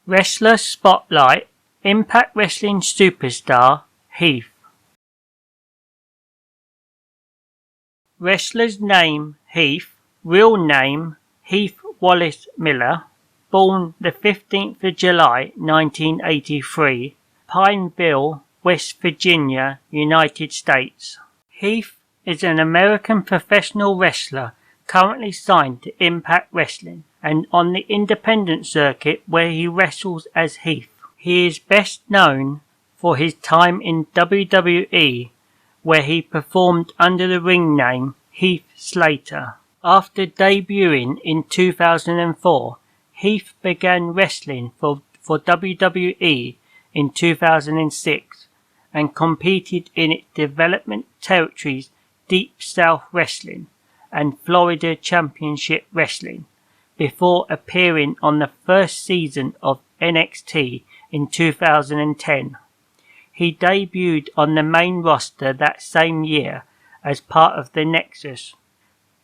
Wrestler Spotlight, Impact Wrestling Superstar, Heath. Wrestler's name, Heath. Real name, Heath Wallace Miller. Born the 15th of July 1983, Pineville, West Virginia, United States. Heath is an American professional wrestler currently signed to Impact Wrestling and on the independent circuit where he wrestles as Heath. He is best known for his time in WWE, where he performed under the ring name Heath Slater. After debuting in 2004, Heath began wrestling for WWE in 2006 and competed in its development territories Deep South Wrestling and Florida Championship Wrestling before appearing on the first season of NXT in 2010. He debuted on the main roster that same year as part of the Nexus,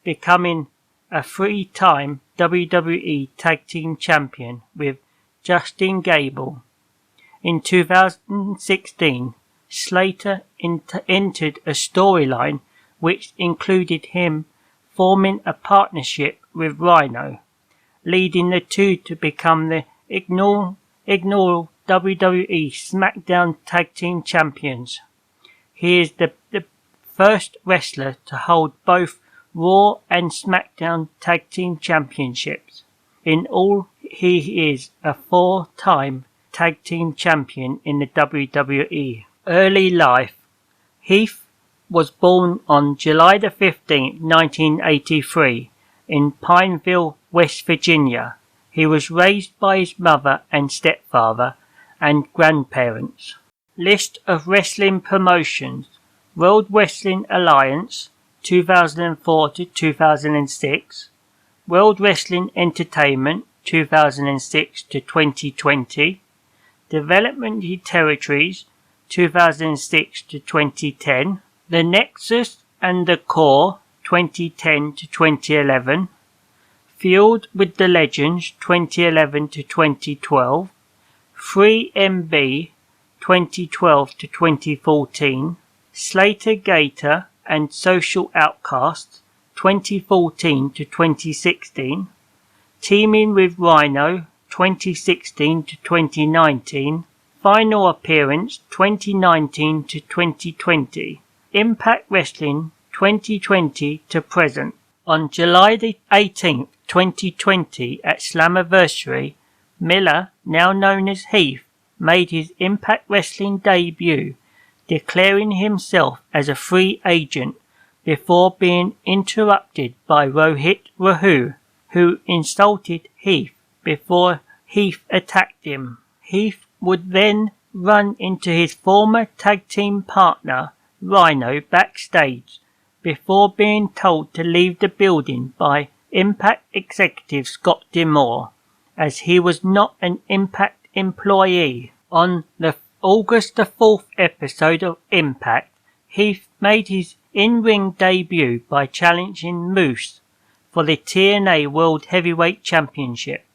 becoming a three-time WWE Tag Team Champion with Justin Gable. In 2016, Slater entered a storyline which included him forming a partnership with Rhino, leading the two to become the inaugural WWE SmackDown Tag Team Champions. He is the first wrestler to hold both Raw and SmackDown Tag Team Championships. In all, he is a 4-time Tag Team Champion in the WWE. Early life. Heath was born on July the 15th, 1983 in Pineville, West Virginia. He was raised by his mother and stepfather and grandparents. List of wrestling promotions: World Wrestling Alliance 2004 to 2006, World Wrestling Entertainment 2006 to 2020, Development Territories 2006 to 2010, The Nexus and the Core 2010 to 2011, Feud with the Legends 2011 to 2012, 3MB 2012 to 2014, Slater Gator and Social Outcasts 2014 to 2016, Teaming with Rhino 2016 to 2019, Final Appearance 2019 to 2020, Impact Wrestling 2020 to present. On July the 18th, 2020 at Slammiversary, Miller, now known as Heath, made his Impact Wrestling debut, declaring himself as a free agent before being interrupted by Rohit Rahu, who insulted Heath before Heath attacked him. Heath would then run into his former tag team partner Rhino backstage before being told to leave the building by Impact executive Scott D'Amore, as he was not an Impact employee. On the August the 4th episode of Impact, Heath made his in-ring debut by challenging Moose for the TNA World Heavyweight Championship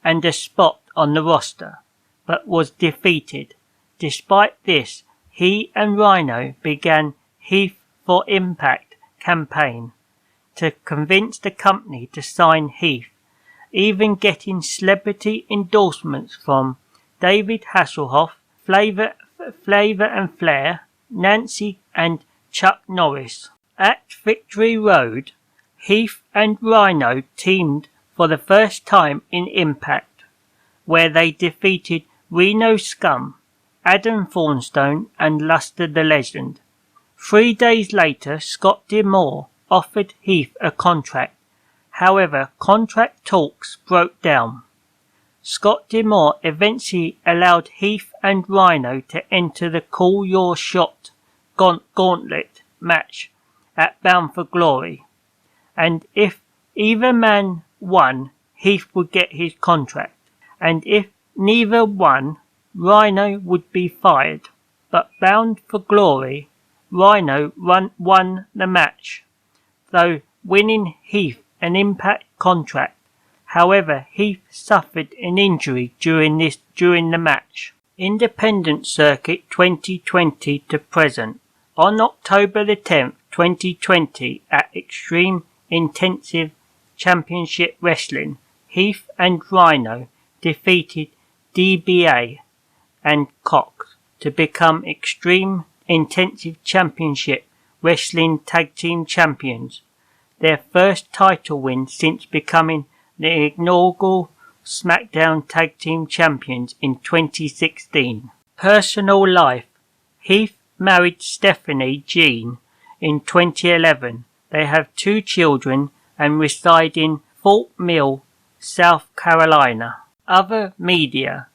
and a spot on the roster, but was defeated. Despite this, he and Rhino began Heath for Impact campaign to convince the company to sign Heath, even getting celebrity endorsements from David Hasselhoff, Flavor and Flair, Nancy and Chuck Norris. At Victory Road, Heath and Rhino teamed for the first time in Impact, where they defeated Reno Scum, Adam Thornstone and Luster the Legend. 3 days later, Scott D'Amore offered Heath a contract. However, contract talks broke down. Scott D'Amore eventually allowed Heath and Rhino to enter the Call Your Shot gauntlet match at Bound for Glory, and if either man won, Heath would get his contract, and if neither won, Rhino would be fired. But Bound for Glory, Rhino won the match, though winning Heath an Impact contract. However, Heath suffered an injury during the match. Independent Circuit 2020 to present. On October the 10th, 2020 at Extreme Intensive Championship Wrestling, Heath and Rhino defeated DBA and Cox to become Extreme Intensive Championship Wrestling Tag Team Champions, their first title win since becoming the inaugural SmackDown Tag Team Champions in 2016. Personal life. Heath married Stephanie Jean in 2011. They have 2 children and reside in Fort Mill, South Carolina. Other media.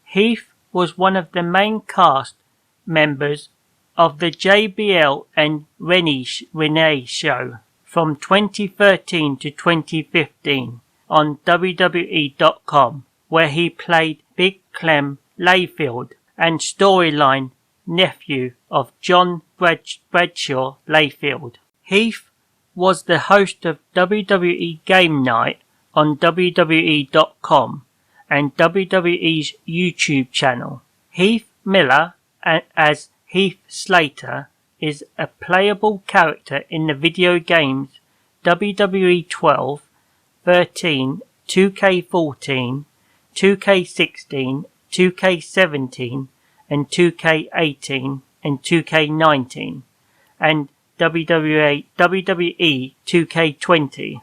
Heath was one of the main cast members of the JBL and Renee show from 2013 to 2015 on WWE.com, where he played Big Clem Layfield and storyline nephew of John Bradshaw Layfield. Heath was the host of WWE Game Night on WWE.com and WWE's YouTube channel. Heath Miller, as Heath Slater, is a playable character in the video games WWE 12, 13, 2K14, 2K16, 2K17, and 2K18 and 2K19, and WWE 2K20.